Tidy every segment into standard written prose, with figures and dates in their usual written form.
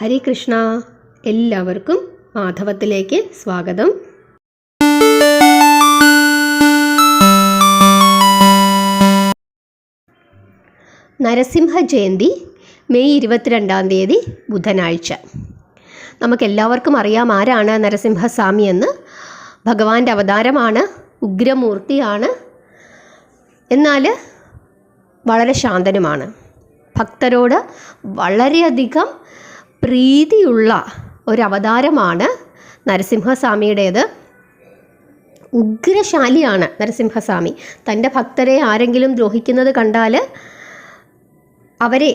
ഹരേ കൃഷ്ണ. എല്ലാവർക്കും മാധവത്തിലേക്ക് സ്വാഗതം. നരസിംഹ ജയന്തി മെയ് 22 ബുധനാഴ്ച. നമുക്കെല്ലാവർക്കും അറിയാം ആരാണ് നരസിംഹസ്വാമി എന്ന്. ഭഗവാന്റെ അവതാരമാണ്, ഉഗ്രമൂർത്തിയാണ്, എന്നാൽ വളരെ ശാന്തനുമാണ്. ഭക്തരോട് വളരെയധികം പ്രീതിയുള്ള ഒരവതാരമാണ് നരസിംഹസ്വാമിയുടേത്. ഉഗ്രശാലിയാണ് നരസിംഹസ്വാമി. തൻ്റെ ഭക്തരെ ആരെങ്കിലും ദ്രോഹിക്കുന്നത് കണ്ടാൽ അവരെ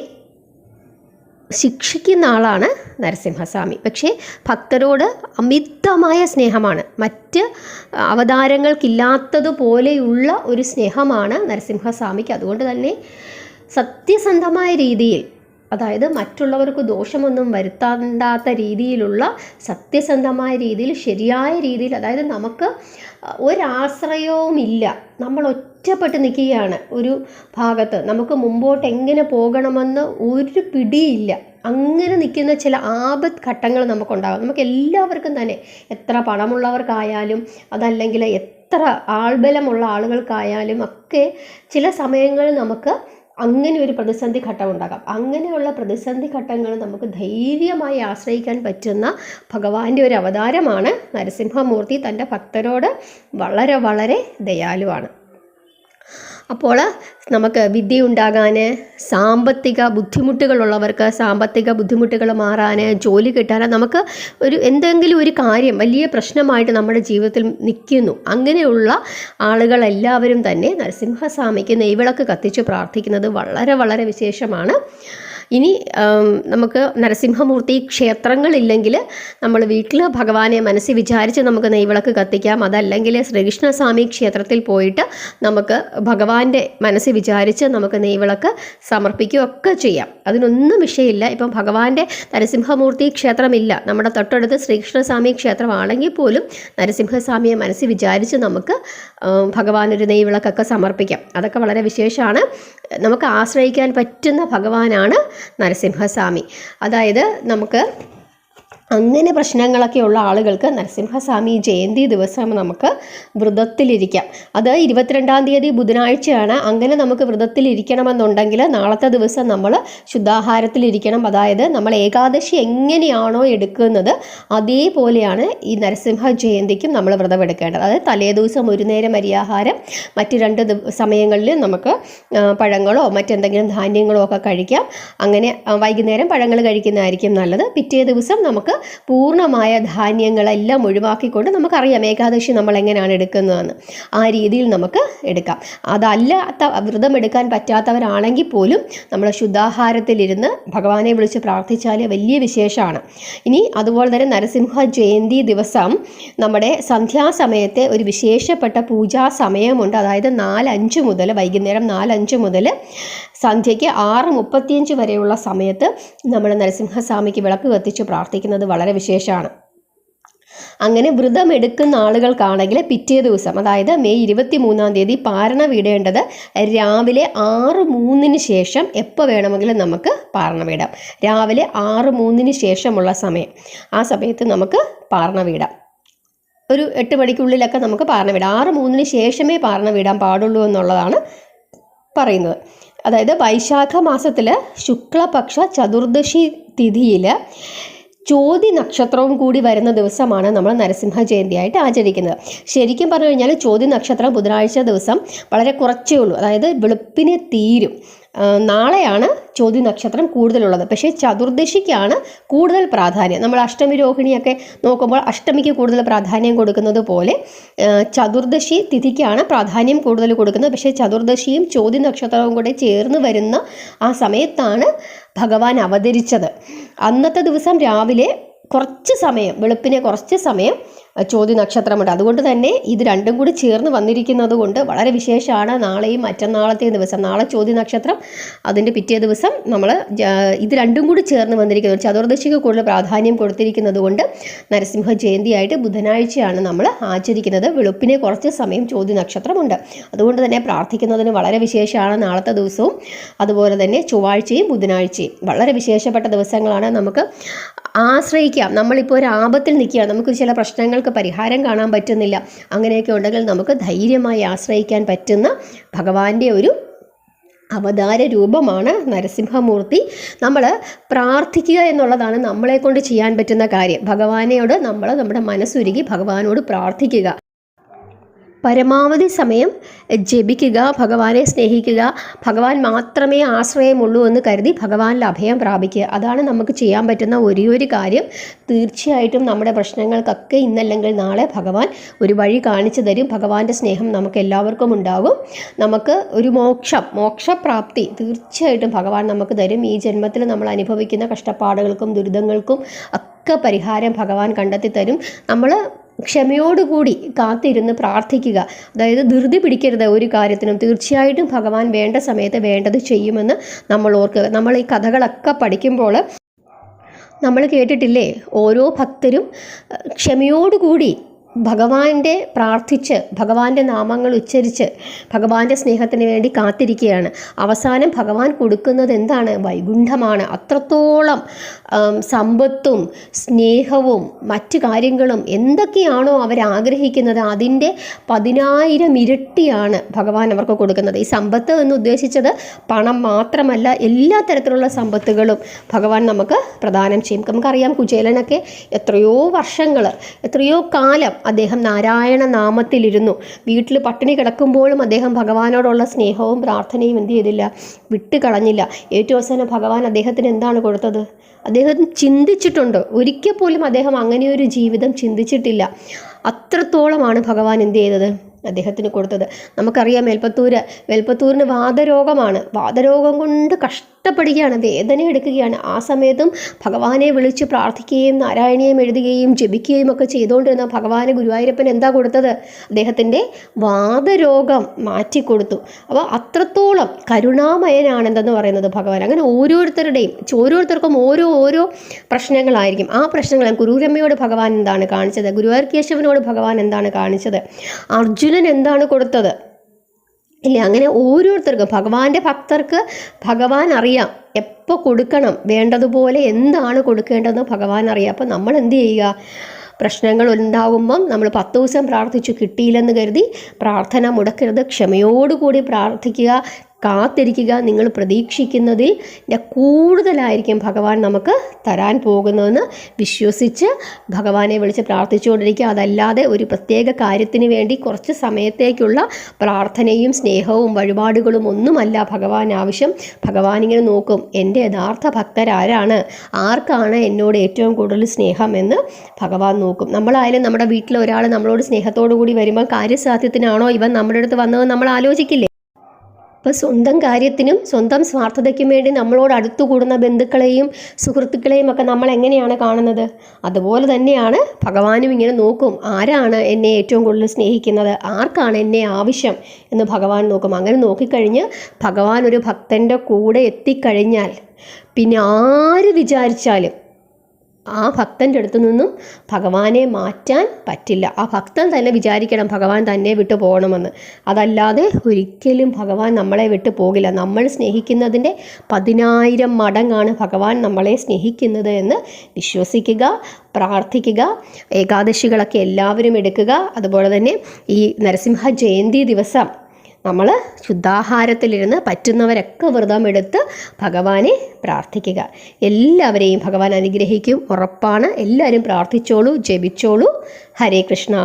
ശിക്ഷിക്കുന്ന ആളാണ് നരസിംഹസ്വാമി. പക്ഷേ ഭക്തരോട് അമിതമായ സ്നേഹമാണ്. മറ്റ് അവതാരങ്ങൾക്കില്ലാത്തതുപോലെയുള്ള ഒരു സ്നേഹമാണ് നരസിംഹസ്വാമിക്ക്. അതുകൊണ്ട് തന്നെ സത്യസന്ധമായ രീതിയിൽ, അതായത് മറ്റുള്ളവർക്ക് ദോഷമൊന്നും വരുത്താണ്ടാത്ത രീതിയിലുള്ള സത്യസന്ധമായ രീതിയിൽ, ശരിയായ രീതിയിൽ, അതായത് നമുക്ക് ഒരാശ്രയവുമില്ല, നമ്മൾ ഒറ്റപ്പെട്ട് നിൽക്കുകയാണ് ഒരു ഭാഗത്ത്, നമുക്ക് മുമ്പോട്ട് എങ്ങനെ പോകണമെന്ന് ഒരു പിടിയില്ല, അങ്ങനെ നിൽക്കുന്ന ചില ആപത്ത് ഘട്ടങ്ങൾ നമുക്കുണ്ടാകും. നമുക്ക് എല്ലാവർക്കും തന്നെ, എത്ര പണമുള്ളവർക്കായാലും അതല്ലെങ്കിൽ എത്ര ആൾബലമുള്ള ആളുകൾക്കായാലും ഒക്കെ ചില സമയങ്ങളിൽ നമുക്ക് അങ്ങനെ ഒരു പ്രതിസന്ധി ഘട്ടം ഉണ്ടാകാം. അങ്ങനെയുള്ള പ്രതിസന്ധി ഘട്ടങ്ങൾ നമുക്ക് ധൈര്യമായി ആശ്രയിക്കാൻ പറ്റുന്ന ഭഗവാന്റെ ഒരു അവതാരമാണ് നരസിംഹമൂർത്തി. തൻ്റെ ഭക്തരോട് വളരെ വളരെ ദയാലുവാണ്. അപ്പോൾ നമുക്ക് വിദ്യ ഉണ്ടാകാൻ, സാമ്പത്തിക ബുദ്ധിമുട്ടുകളുള്ളവർക്ക് സാമ്പത്തിക ബുദ്ധിമുട്ടുകൾ മാറാൻ, ജോലി കിട്ടാൻ, നമുക്ക് എന്തെങ്കിലും ഒരു കാര്യം വലിയ പ്രശ്നമായിട്ട് നമ്മുടെ ജീവിതത്തിൽ നിൽക്കുന്നു, അങ്ങനെയുള്ള ആളുകളെല്ലാവരും തന്നെ നരസിംഹസ്വാമിക്ക് നെയ്വിളക്ക് കത്തിച്ച് പ്രാർത്ഥിക്കുന്നത് വളരെ വളരെ വിശേഷമാണ്. ഇനി നമുക്ക് നരസിംഹമൂർത്തി ക്ഷേത്രങ്ങളില്ലെങ്കിൽ നമ്മൾ വീട്ടിൽ ഭഗവാനെ മനസ്സിൽ വിചാരിച്ച് നമുക്ക് നെയ്വിളക്ക് കത്തിക്കാം. അതല്ലെങ്കിൽ ശ്രീകൃഷ്ണസ്വാമി ക്ഷേത്രത്തിൽ പോയിട്ട് നമുക്ക് ഭഗവാന്റെ മനസ്സിൽ വിചാരിച്ച് നമുക്ക് നെയ്വിളക്ക് സമർപ്പിക്കുകയൊക്കെ ചെയ്യാം. അതിനൊന്നും വിഷയമില്ല. ഇപ്പം ഭഗവാന്റെ നരസിംഹമൂർത്തി ക്ഷേത്രമില്ല, നമ്മുടെ തൊട്ടടുത്ത് ശ്രീകൃഷ്ണസ്വാമി ക്ഷേത്രമാണെങ്കിൽ പോലും നരസിംഹസ്വാമിയെ മനസ്സിൽ വിചാരിച്ച് നമുക്ക് ഭഗവാനൊരു നെയ്വിളക്കൊക്കെ സമർപ്പിക്കാം. അതൊക്കെ വളരെ വിശേഷമാണ്. നമുക്ക് ആശ്രയിക്കാൻ പറ്റുന്ന ഭഗവാനാണ് നരസിംഹസ്വാമി. അതായത് നമുക്ക് അങ്ങനെ പ്രശ്നങ്ങളൊക്കെ ഉള്ള ആളുകൾക്ക് നരസിംഹസ്വാമി ജയന്തി ദിവസം നമുക്ക് വ്രതത്തിലിരിക്കാം. അത് 22 ബുധനാഴ്ചയാണ്. അങ്ങനെ നമുക്ക് വ്രതത്തിലിരിക്കണമെന്നുണ്ടെങ്കിൽ നാളത്തെ ദിവസം നമ്മൾ ശുദ്ധാഹാരത്തിലിരിക്കണം. അതായത് നമ്മൾ ഏകാദശി എങ്ങനെയാണോ എടുക്കുന്നത് അതേപോലെയാണ് ഈ നരസിംഹ ജയന്തിക്കും നമ്മൾ വ്രതം എടുക്കേണ്ടത്. അതായത് തലേദിവസം ഒരു നേരം അരിയാഹാരം, മറ്റ് 2 സമയങ്ങളിൽ നമുക്ക് പഴങ്ങളോ മറ്റെന്തെങ്കിലും ധാന്യങ്ങളോ ഒക്കെ കഴിക്കാം. അങ്ങനെ വൈകുന്നേരം പഴങ്ങൾ കഴിക്കുന്നതായിരിക്കും നല്ലത്. പിറ്റേ ദിവസം നമുക്ക് പൂർണ്ണമായ ധാന്യങ്ങളെല്ലാം ഒഴിവാക്കിക്കൊണ്ട്, നമുക്കറിയാം ഏകാദശി നമ്മൾ എങ്ങനെയാണ് എടുക്കുന്നതെന്ന്, ആ രീതിയിൽ നമുക്ക് എടുക്കാം. അതല്ലാത്ത വ്രതം എടുക്കാൻ പറ്റാത്തവരാണെങ്കിൽ പോലും നമ്മൾ ശുദ്ധാഹാരത്തിലിരുന്ന് ഭഗവാനെ വിളിച്ച് പ്രാർത്ഥിച്ചാൽ വലിയ വിശേഷമാണ്. ഇനി അതുപോലെ തന്നെ നരസിംഹ ജയന്തി ദിവസം നമ്മുടെ സന്ധ്യാസമയത്തെ ഒരു വിശേഷപ്പെട്ട പൂജാ സമയമുണ്ട്. അതായത് 4:05 മുതൽ, വൈകുന്നേരം 4:05 മുതൽ സന്ധ്യയ്ക്ക് 6:35 വരെയുള്ള സമയത്ത് നമ്മൾ നരസിംഹസ്വാമിക്ക് വിളക്ക് കത്തിച്ച് പ്രാർത്ഥിക്കുന്നത് വളരെ വിശേഷമാണ്. അങ്ങനെ വ്രതം എടുക്കുന്ന ആളുകൾക്കാണെങ്കിൽ പിറ്റേ ദിവസം, അതായത് മെയ് 23 പാരണ വീടേണ്ടത് രാവിലെ 6:03 ശേഷം എപ്പോൾ വേണമെങ്കിലും നമുക്ക് പാരണ വീടാം. രാവിലെ 6:03 ശേഷമുള്ള സമയം, ആ സമയത്ത് നമുക്ക് പാരണ വീടാം. ഒരു 8 മണിക്കുള്ളിലൊക്കെ നമുക്ക് പാരണ വീടാം. 6:03 ശേഷമേ പാരണ വീടാൻ പാടുള്ളൂ എന്നുള്ളതാണ് പറയുന്നത്. അതായത് വൈശാഖ മാസത്തിൽ ശുക്ലപക്ഷ ചതുർദശി തിഥിയിൽ ചോതി നക്ഷത്രവും കൂടി വരുന്ന ദിവസമാണ് നമ്മൾ നരസിംഹ ജയന്തിയായിട്ട് ആചരിക്കുന്നത്. ശരിക്കും പറഞ്ഞു കഴിഞ്ഞാൽ ചോതി നക്ഷത്രം ബുധനാഴ്ച ദിവസം വളരെ കുറച്ചേ ഉള്ളൂ. അതായത് വെളുപ്പിനെ തീരും. നാളെയാണ് ചോതി നക്ഷത്രം കൂടുതലുള്ളത്. പക്ഷേ ചതുർദശിക്കാണ് കൂടുതൽ പ്രാധാന്യം. നമ്മൾ അഷ്ടമി രോഹിണിയൊക്കെ നോക്കുമ്പോൾ അഷ്ടമിക്ക് കൂടുതൽ പ്രാധാന്യം കൊടുക്കുന്നത് പോലെ ചതുർദശി തിഥിക്കാണ് പ്രാധാന്യം കൂടുതൽ കൊടുക്കുന്നത്. പക്ഷേ ചതുർദശിയും ചോതി നക്ഷത്രവും കൂടെ ചേർന്ന് വരുന്ന ആ സമയത്താണ് ഭഗവാൻ അവതരിച്ചത്. അന്നത്തെ ദിവസം രാവിലെ കുറച്ച് സമയം, വെളുപ്പിനെ കുറച്ച് സമയം ചോതി നക്ഷത്രമുണ്ട്. അതുകൊണ്ട് തന്നെ ഇത് രണ്ടും കൂടി ചേർന്ന് വന്നിരിക്കുന്നത് കൊണ്ട് വളരെ വിശേഷമാണ്. നാളെയും മറ്റന്നാളത്തെ ദിവസം, നാളെ ചോതി നക്ഷത്രം, അതിൻ്റെ പിറ്റേ ദിവസം നമ്മൾ ഇത് രണ്ടും കൂടി ചേർന്ന് വന്നിരിക്കുന്നത് ചതുർദശിക്ക് കൂടുതൽ പ്രാധാന്യം കൊടുത്തിരിക്കുന്നത് കൊണ്ട് നരസിംഹ ജയന്തിയായിട്ട് ബുധനാഴ്ചയാണ് നമ്മൾ ആചരിക്കുന്നത്. വെളുപ്പിനെ കുറച്ച് സമയം ചോതി നക്ഷത്രമുണ്ട്. അതുകൊണ്ട് തന്നെ പ്രാർത്ഥിക്കുന്നതിന് വളരെ വിശേഷമാണ് നാളത്തെ ദിവസവും. അതുപോലെ തന്നെ ചൊവ്വാഴ്ചയും ബുധനാഴ്ചയും വളരെ വിശേഷപ്പെട്ട ദിവസങ്ങളാണ്. നമുക്ക് ആശ്രയിക്കാം. നമ്മളിപ്പോൾ ഒരു ആപത്തിൽ നിൽക്കുകയാണ്, നമുക്ക് ചില പ്രശ്നങ്ങൾക്ക് പരിഹാരം കാണാൻ പറ്റുന്നില്ല, അങ്ങനെയൊക്കെ ഉണ്ടെങ്കിൽ നമുക്ക് ധൈര്യമായി ആശ്രയിക്കാൻ പറ്റുന്ന ഭഗവാന്റെ ഒരു അവതാര രൂപമാണ് നരസിംഹമൂർത്തി. നമ്മൾ പ്രാർത്ഥിക്കുക എന്നുള്ളതാണ് നമ്മളെ കൊണ്ട് ചെയ്യാൻ പറ്റുന്ന കാര്യം. ഭഗവാനോട് നമ്മൾ നമ്മുടെ മനസ്സുരുകി ഭഗവാനോട് പ്രാർത്ഥിക്കുക, പരമാവധി സമയം ജപിക്കുക, ഭഗവാനെ സ്നേഹിക്കുക, ഭഗവാൻ മാത്രമേ ആശ്രയമുള്ളൂ എന്ന് കരുതി ഭഗവാനിൽ അഭയം പ്രാപിക്കുക. അതാണ് നമുക്ക് ചെയ്യാൻ പറ്റുന്ന ഒരേ ഒരു കാര്യം. തീർച്ചയായിട്ടും നമ്മുടെ പ്രശ്നങ്ങൾക്കൊക്കെ ഇന്നല്ലെങ്കിൽ നാളെ ഭഗവാൻ ഒരു വഴി കാണിച്ചു തരും. ഭഗവാന്റെ സ്നേഹം നമുക്ക് എല്ലാവർക്കും ഉണ്ടാകും. നമുക്ക് ഒരു മോക്ഷപ്രാപ്തി തീർച്ചയായിട്ടും ഭഗവാൻ നമുക്ക് തരും. ഈ ജന്മത്തിൽ നമ്മൾ അനുഭവിക്കുന്ന കഷ്ടപ്പാടുകൾക്കും ദുരിതങ്ങൾക്കും ഒക്കെ പരിഹാരം ഭഗവാൻ കണ്ടെത്തി തരും. നമ്മൾ ക്ഷമയോടുകൂടി കാത്തിരുന്ന് പ്രാർത്ഥിക്കുക. അതായത് ധൃതി പിടിക്കരുത് ഒരു കാര്യത്തിനും. തീർച്ചയായിട്ടും ഭഗവാൻ വേണ്ട സമയത്ത് വേണ്ടത് ചെയ്യുമെന്ന് നമ്മൾ ഓർക്കുക. നമ്മൾ ഈ കഥകളൊക്കെ പഠിക്കുമ്പോൾ നമ്മൾ കേട്ടിട്ടില്ലേ, ഓരോ ഭക്തരും ക്ഷമയോടുകൂടി ഭഗവാന്റെ പ്രാർത്ഥിച്ച് ഭഗവാന്റെ നാമങ്ങൾ ഉച്ചരിച്ച് ഭഗവാന്റെ സ്നേഹത്തിന് വേണ്ടി കാത്തിരിക്കുകയാണ്. അവസാനം ഭഗവാൻ കൊടുക്കുന്നത് എന്താണ്? വൈകുണ്ഠമാണ്. അത്രത്തോളം സമ്പത്തും സ്നേഹവും മറ്റു കാര്യങ്ങളും എന്തൊക്കെയാണോ അവരാഗ്രഹിക്കുന്നത് അതിൻ്റെ 10,000 ഇരട്ടിയാണ് ഭഗവാൻ അവർക്ക് കൊടുക്കുന്നത്. ഈ സമ്പത്ത് എന്ന് ഉദ്ദേശിച്ചത് പണം മാത്രമല്ല, എല്ലാ തരത്തിലുള്ള സമ്പത്തുകളും ഭഗവാൻ നമുക്ക് പ്രദാനം ചെയ്യും. നമുക്കറിയാം, കുചേലനൊക്കെ എത്രയോ വർഷങ്ങൾ, എത്രയോ കാലം അദ്ദേഹം നാരായണ നാമത്തിലിരുന്നു. വീട്ടിൽ പട്ടിണി കിടക്കുമ്പോഴും അദ്ദേഹം ഭഗവാനോടുള്ള സ്നേഹവും പ്രാർത്ഥനയും എന്ത് ചെയ്തില്ല, വിട്ടുകളഞ്ഞില്ല. ഏറ്റവും അവസാനം ഭഗവാൻ അദ്ദേഹത്തിന് എന്താണ് കൊടുത്തത്? അദ്ദേഹം ചിന്തിച്ചിട്ടുണ്ട്, ഒരിക്കൽ പോലും അദ്ദേഹം അങ്ങനെയൊരു ജീവിതം ചിന്തിച്ചിട്ടില്ല. അത്രത്തോളമാണ് ഭഗവാൻ എന്ത് ചെയ്തത്, അദ്ദേഹത്തിന് കൊടുത്തത്. നമുക്കറിയാം, വെൽപ്പത്തൂരിന് വാതരോഗമാണ്. വാതരോഗം കൊണ്ട് കഷ്ടപ്പെടുകയാണ്, വേദന എടുക്കുകയാണ്. ആ സമയത്തും ഭഗവാനെ വിളിച്ച് പ്രാർത്ഥിക്കുകയും നാരായണീയം എഴുതുകയും ജപിക്കുകയും ഒക്കെ ചെയ്തുകൊണ്ടിരുന്ന ഭഗവാന് ഗുരുവായൂരപ്പൻ എന്താ കൊടുത്തത്? അദ്ദേഹത്തിൻ്റെ വാതരോഗം മാറ്റിക്കൊടുത്തു. അപ്പോൾ അത്രത്തോളം കരുണാമയനാണെന്തെന്ന് പറയുന്നത് ഭഗവാൻ. അങ്ങനെ ഓരോരുത്തർക്കും ഓരോ പ്രശ്നങ്ങളായിരിക്കും. ആ പ്രശ്നങ്ങൾ ഗുരുരമ്മയോട് ഭഗവാൻ എന്താണ് കാണിച്ചത്? ഗുരുവായൂർ കേശവനോട് ഭഗവാൻ എന്താണ് കാണിച്ചത്? അർജുനൻ എന്താണ് കൊടുത്തത്? ഇല്ല, അങ്ങനെ ഓരോരുത്തർക്കും ഭഗവാന്റെ ഭക്തർക്ക് ഭഗവാൻ അറിയാം എപ്പോൾ കൊടുക്കണം, വേണ്ടതുപോലെ എന്താണ് കൊടുക്കേണ്ടതെന്ന് ഭഗവാൻ അറിയാം. അപ്പം നമ്മൾ എന്ത് ചെയ്യുക? പ്രശ്നങ്ങൾ ഉണ്ടാകുമ്പം നമ്മൾ 10 ദിവസം പ്രാർത്ഥിച്ചു, കിട്ടിയില്ലെന്ന് കരുതി പ്രാർത്ഥന മുടക്കരുത്. ക്ഷമയോടുകൂടി പ്രാർത്ഥിക്കുക, കാത്തിരിക്കുക. നിങ്ങൾ പ്രതീക്ഷിക്കുന്നതിൽ കൂടുതലായിരിക്കും ഭഗവാൻ നമുക്ക് തരാൻ പോകുന്നതെന്ന് വിശ്വസിച്ച് ഭഗവാനെ വിളിച്ച് പ്രാർത്ഥിച്ചുകൊണ്ടിരിക്കുക. അതല്ലാതെ ഒരു പ്രത്യേക കാര്യത്തിന് വേണ്ടി കുറച്ച് സമയത്തേക്കുള്ള പ്രാർത്ഥനയും സ്നേഹവും വഴിപാടുകളും ഒന്നുമല്ല ഭഗവാൻ ആവശ്യം. ഭഗവാൻ ഇങ്ങനെ നോക്കും, എൻ്റെ യഥാർത്ഥ ഭക്തരാരാണ്, ആർക്കാണ് എന്നോട് ഏറ്റവും കൂടുതൽ സ്നേഹം എന്ന് ഭഗവാൻ നോക്കും. നമ്മളായാലും നമ്മുടെ വീട്ടിൽ ഒരാൾ നമ്മളോട് സ്നേഹത്തോടു കൂടി വരുമ്പോൾ കാര്യസാധ്യത്തിനാണോ ഇവൻ നമ്മുടെ അടുത്ത് വന്നതെന്ന് നമ്മൾ ആലോചിക്കില്ലേ? അപ്പോൾ സ്വന്തം കാര്യത്തിനും സ്വന്തം സ്വാർത്ഥതയ്ക്കും വേണ്ടി നമ്മളോട് അടുത്തുകൂടുന്ന ബന്ധുക്കളെയും സുഹൃത്തുക്കളെയും ഒക്കെ നമ്മൾ എങ്ങനെയാണ് കാണുന്നത്? അതുപോലെ തന്നെയാണ് ഭഗവാനും ഇങ്ങനെ നോക്കും, ആരാണ് എന്നെ ഏറ്റവും കൂടുതൽ സ്നേഹിക്കുന്നത്, ആർക്കാണ് എന്നെ ആവശ്യം എന്ന് ഭഗവാൻ നോക്കും. അങ്ങനെ നോക്കിക്കഴിഞ്ഞ് ഭഗവാൻ ഒരു ഭക്തൻ്റെ കൂടെ എത്തിക്കഴിഞ്ഞാൽ പിന്നെ ആര് വിചാരിച്ചാലും ആ ഭക്തൻ്റെ അടുത്തു നിന്നും ഭഗവാനെ മാറ്റാൻ പറ്റില്ല. ആ ഭക്തൻ തന്നെ വിചാരിക്കണം ഭഗവാൻ തന്നെ വിട്ടു പോകണമെന്ന്. അതല്ലാതെ ഒരിക്കലും ഭഗവാൻ നമ്മളെ വിട്ടു പോകില്ല. നമ്മൾ സ്നേഹിക്കുന്നതിൻ്റെ 10,000 മടങ്ങാണ് ഭഗവാൻ നമ്മളെ സ്നേഹിക്കുന്നത് എന്ന് വിശ്വസിക്കുക, പ്രാർത്ഥിക്കുക. ഏകാദശികളൊക്കെ എല്ലാവരും എടുക്കുക. അതുപോലെ തന്നെ ഈ നരസിംഹ ജയന്തി ദിവസം നമ്മൾ ശുദ്ധാഹാരത്തിലിരുന്ന് പറ്റുന്നവരൊക്കെ വ്രതമെടുത്ത് ഭഗവാനെ പ്രാർത്ഥിക്കുക. എല്ലാവരെയും ഭഗവാൻ അനുഗ്രഹിക്കും, ഉറപ്പാണ്. എല്ലാവരും പ്രാർത്ഥിച്ചോളൂ, ജപിച്ചോളൂ. ഹരേ കൃഷ്ണ.